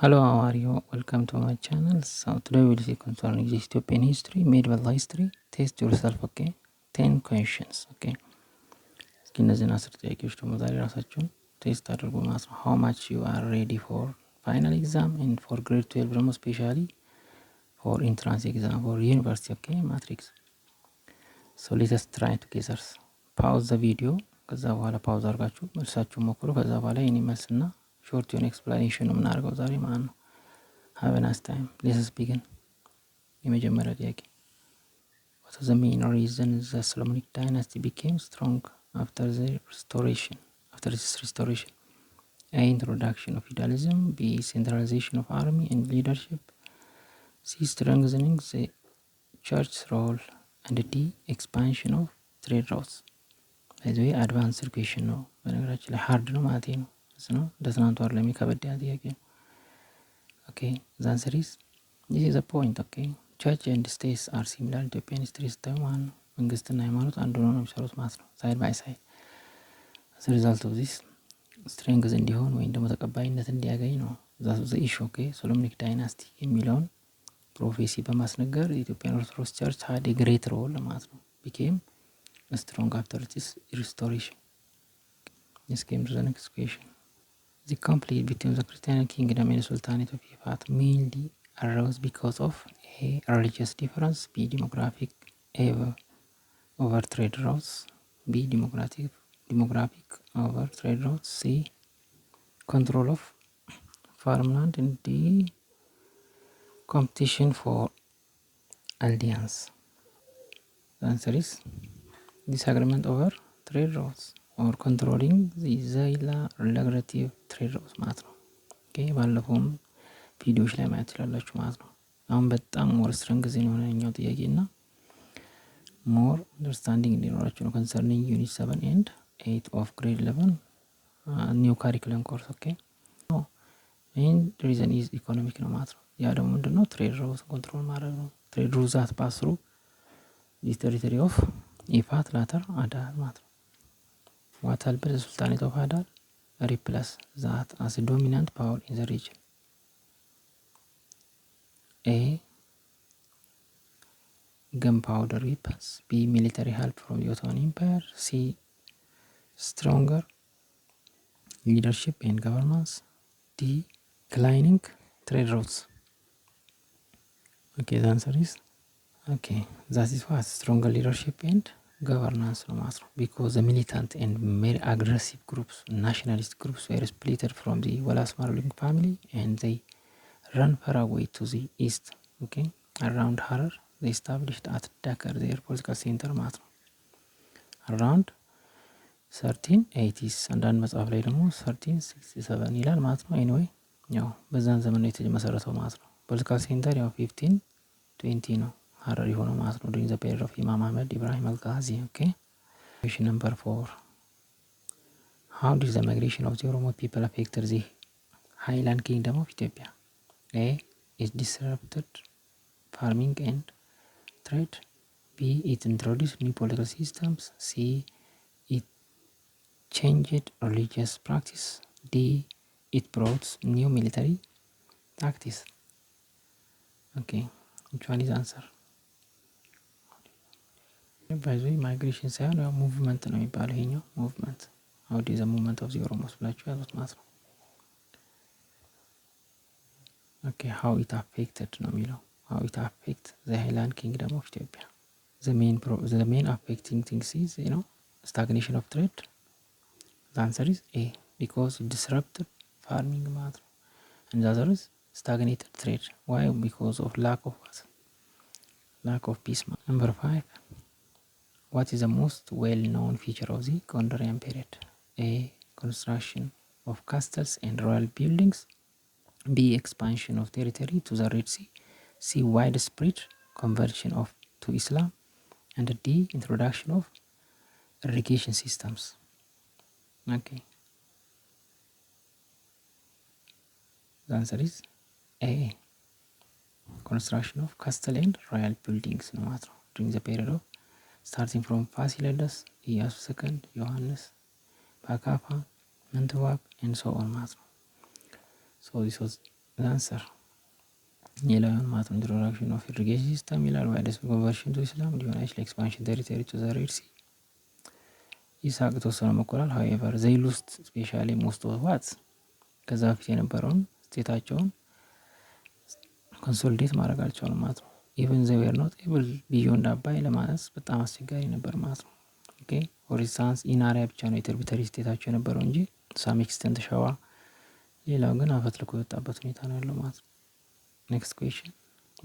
Hello, how are you? Welcome to my channel. So today we'll see concerning the Ethiopian history, medieval history. Test yourself, okay? 10 questions, okay? እስኪ እነዚህን 10 ጥያቄዎች ደግሞ ዛሬ ራሳችሁን ቴስት አድርጉ ማለት ነው። how much you are ready for final exam and for grade 12 ደግሞ especially for entrance exam for university, okay? Matrix. So let us try together. Pause the video. ከዛ በኋላ ፓውዝ አድርጋችሁ መልሳችሁን ሞክሩ። ከዛ በኋላ የኔ መልስና ሾርት የሆነ ኤክስፕላኔሽን ነው የምናደርገው ዛሬ ማለት ነው። Have a nice time. Let's begin. የመጀመሪያ ጥያቄ What is the main reason the Solomonic dynasty became strong after this restoration? A. Introduction of feudalism. B. Centralization of army and leadership. C. Strengthening the church's role. And D. Expansion of trade routes. By the way, advanced question ነው በነገራችን ላይ ሃርድ ነው ማለት ነው። ነው እንደትናንቱ አይደለም የሚከበድ ጥያቄ ነው። Okay, the answer is this is a point. Okay, church and states are similar. Ethiopian history ስታዩ ማለት ነው መንግስትና ሃይማኖት አንድ ሆነው ነው የሚሰሩት ማለት ነው ሳይድ ባይ ሳይድ። as a result of this strength እንዲሆን ወይም ደግሞ ተቀባይነት እንዲያገኝ ነው that was the issue. Okay, Solomonic dynasty የሚለውን ፕሮፌሲ በማስነገር ኢትዮጵያን ኦርቶዶክስ ቸርች had a great role ማለት ነው became strong after this restoration. This came to the next question. The conflict between the Christian kingdom and the Sultanate of Ifat mainly arose because of A. Religious difference. B. Demographic over trade routes. B. Demographic over trade routes. C. Control of farmland. And D. Competition for alliance. The answer is disagreement over trade routes or controlling the Zaila relative trade routes ማለት ነው። ኦኬ ባለፈውም ቪዲዮዎች ላይ ማየት ትችላላችሁ ማለት ነው። አሁን በጣም ሞር ስትረንግ ጊዜ ነው የኛው ጥያቄና ሞር አንደርስታንዲንግ እንዲኖራችሁ ነው concerning unit 7 and 8 of grade 11 new curriculum course. ኦኬ and the reason is economic ነው ማለት ነው። ያ ደግሞ ምንድነው ትሬድ routes ኮንትሮል ማድረግ ነው። ትሬድ routes that pass through the territory of Ifat later Adal ማለት ነው። What helped the Sultanate of Adal replace that as a dominant power in the region? A. Gunpowder weapons. B. Military help from the Ottoman Empire. C. Stronger leadership and governance. D. Declining trade routes. Okay, the answer is okay. That is what stronger leadership and governance ነው ማለት ነው because the militant and very aggressive groups, nationalist groups were split from the Walasma ruling family and they ran far away to the east. Okay, around Harar they established at Dakar their political center ማለት ነው around 1380s አንዳንድ መጽሐፍ ላይ ደግሞ 1367 ይላል ማለት ነው። anyway ያው በዛን ዘመን ነው የተመሰረተው ማለት ነው። political center ያው 1520 ነው Harar የሆነው ማለት ነው during the period of Imam Ahmed Ibrahim al-Ghazi. Okay, question number 4. How did the migration of the Oromo people affect the highland kingdom of Ethiopia? A. It disrupted farming and trade. B. It introduced new political systems. C. It changed religious practice. D. It brought new military tactics. Okay, which one is the answer? By the way, migration ሳይሆን ያው ሙቭመንት ነው የሚባለው ይሄኛው ሙቭመንት how did the movement of the Oromos ብላችሁ ያዙት ማለት ነው። Okay, how it affected ነው የሚለው how it affect the highland kingdom of Ethiopia. The main affecting things is stagnation of trade. The answer is A, because it disrupted farming ማለት ነው. And the other is stagnated trade. Why? Because of lack of peace. Number 5. What is the most well-known feature of the Gondarian period? A. Construction of castles and royal buildings. B. Expansion of territory to the Red Sea. C. Widespread conversion to Islam. And D. Introduction of irrigation systems. Okay. The answer is A. Construction of castle and royal buildings no matter during the period of starting from Fasilides, Iyasu II, Yohannes, Bakafa, Mentewab, and so on. So this was answer ሌላውን ማለት ነው introduction of irrigation system ይላል by conversion to Islam ሊሆን አይችል expansion territory to the Red Sea ይስሐቅ ተወሰነ መቆላል however they lost especially most of what ከዛ በፊት የነበረውን ስቴታቸውን ኮንሶሊዴት ማድረግ አልቻሉም ማለት ነው even they were not able beyond አባይ ለማለት በጣም አስቸጋሪ ነበር ማለት ነው ኦኬ for instance ኢናሪያ ብቻ ነው የትርቢተሪ ስቴታቸው የነበረው እንጂ some extent ሸዋ ሌላው ግን አፈትልኮ የወጣበት ሁኔታ ነው ያለው ማለት ነው next question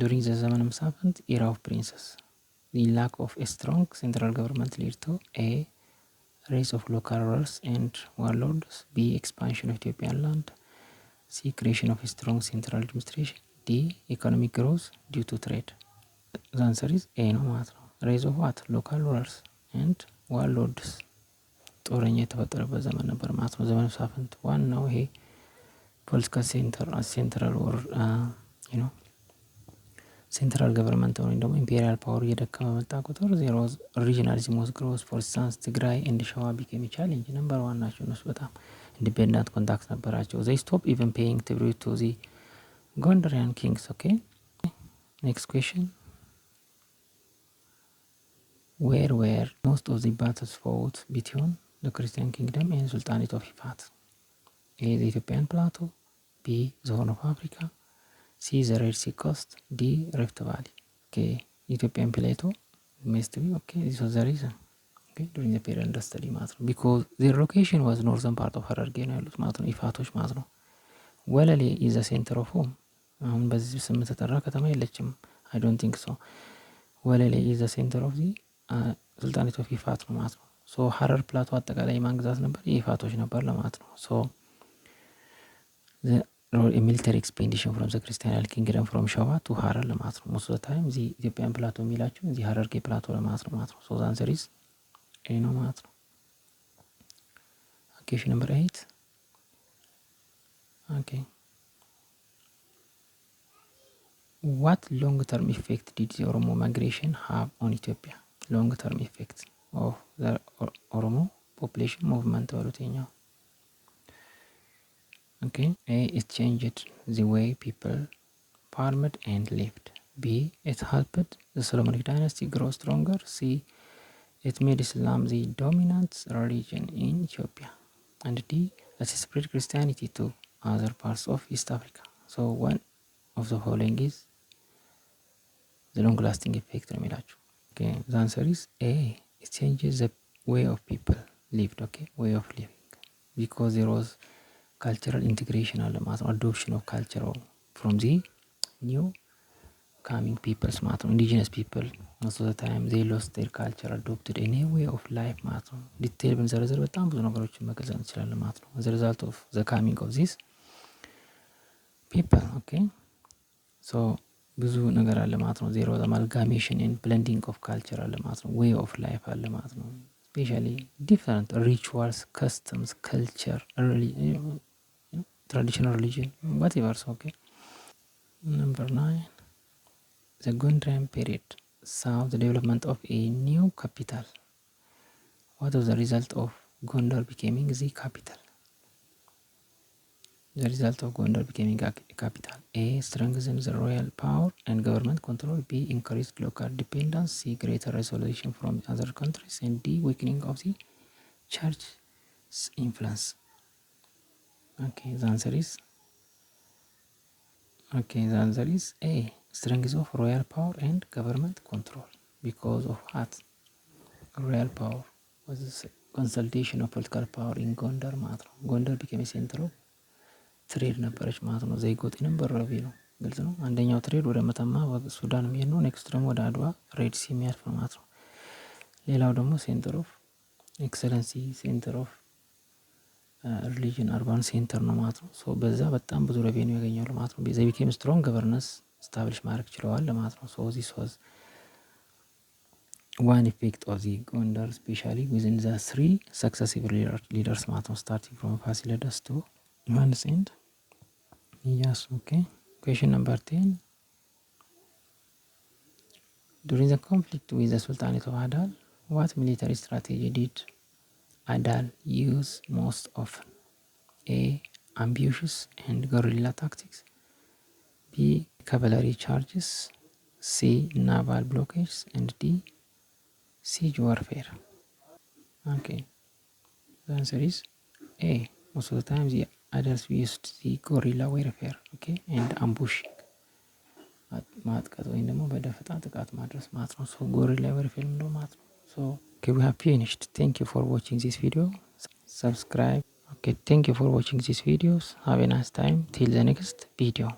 during the ዘመነ መሳፍንት era of princes the lack of a strong central government led to a rise of local rulers and warlords b expansion of Ethiopian land c creation of a strong central administration d economic growth due to trade the answer is a ነው ማለት ነው rise of what local rulers and warlords ጦረኛ የተፈጠረበት ዘመን ነበር ማለት ነው ዘመነ መሳፍንት ዋናው ይሄ political central or you know central government ወይም ደግሞ imperial power እየደከመ መጣ ቁጥር there was regionalism was growth for instance ትግራይ and ሸዋ became a challenge number 1 ናቸው እነሱ በጣም independent contact ነበራቸው they stopped even paying tribute to the Gondarian kings okay next question where were most of the battles fought between the Christian kingdom and Sultanate of Ifat a the Ethiopian plateau b the Horn of Africa c the Red Sea coast d Rift Valley okay Ethiopian plateau must be okay this was the reason okay during the period of study ማለት ነው because their location was northern part of ሐረርጌ ነው ያሉት ማለት ነው ኢፋቶች ማለት ነው ወለሌ is the center of home አሁን በዚህ ስም ተጠራ ከተማ የለችም I don't think so ወለሌ is the center of the ሱልጣኔት ኦፍ ኢፋት ነው ማለት ነው so ሐረር ፕላቶ አጠቃላይ ማን ግዛት ነበር የኢፋቶች ነበር ለማለት ነው so the a military expedition from the Christian kingdom from Shawa to Harar ለማለት ነው most of the time the Ethiopian plateau የሚላችሁ እዚህ ሐረርጌ ፕላቶ ለማለት ነው so the answer is a ነው ማለት ነው question number 8 okay what long term effect did the Oromo migration have on Ethiopia long term effect of the Oromo population movement በሉትኛው okay a it changed the way people farmed and lived b it helped the Solomonic dynasty grow stronger c it made Islam the dominant religion in Ethiopia and d it spread Christianity to other parts of East Africa so one of the following is the long lasting effect ነው የሚላችሁ okay the answer is a it changes the way of people lived okay way of living because there was cultural integration አለ ማለት ነው adoption of culture from the new coming peoples ማለት ነው indigenous people most of the time they lost their culture adopted a new way of life ማለት ነው ዲቴል ብንዘረዝር በጣም ብዙ ነገሮችን መግለጽ እንችላለን ማለት ነው as a result of the coming of these people okay so ብዙ ነገር አለ ማለት ነው there was amalgamation and blending of culture አለ ማለት ነው way of life አለ ማለት ነው especially different rituals customs culture traditional religion whatever so okay number 9 the Gondarine period saw the development of a new capital what was the result of Gondar becoming the capital the result of Gondar becoming a capital a strengthened the royal power and government control b increased local dependence c greater isolation from other countries and d weakening of the church's influence okay the answer is a strength of royal power and government control because of what royal power was a consolidation of political power in Gondar ማለት ነው Gondar became a center of trade ነበረች ማለት ነው ዘይጎጥ ነበር ረቢ ነው ግልጽ ነው አንደኛው ትሬድ ወደ መተማ ሱዳን የሚሄድ ነው ኔክስት ደግሞ ወደ አድዋ ሬድ ሲ የሚያልፍ ማለት ነው ሌላው ደግሞ ሴንተር ኦፍ ኤክሰለንሲ ሴንተር ኦፍ ሪሊጅን አርባን ሴንተር ነው ማለት ነው ሶ በዛ በጣም ብዙ ሬቬኒው ያገኛሉ ማለት ነው they became strong governance establish ማድረግ ችለዋል ማለት ነው so this was one effect of the Gondar especially within the three successive leaders ማለት ነው starting from Fasilides to Yohannes and yes okay question number 10 during the conflict with the Sultanate of Adal what military strategy did Adal use most often a ambushes and guerrilla tactics B. Cavalry charges. C. Naval blockades. And D. Siege warfare. Okay, the answer is A. Most of the times the Adals used the guerrilla warfare, okay, and ambushing. ማጥቃት ወይም ደግሞ በደፈጣ ጥቃት ማድረስ ማለት ነው። ሶ ጎሪላ warfare ነው ማለት ነው። So okay, we have finished. Thank you for watching this video. Subscribe. Okay, thank you for watching these videos. Have a nice time till the next video.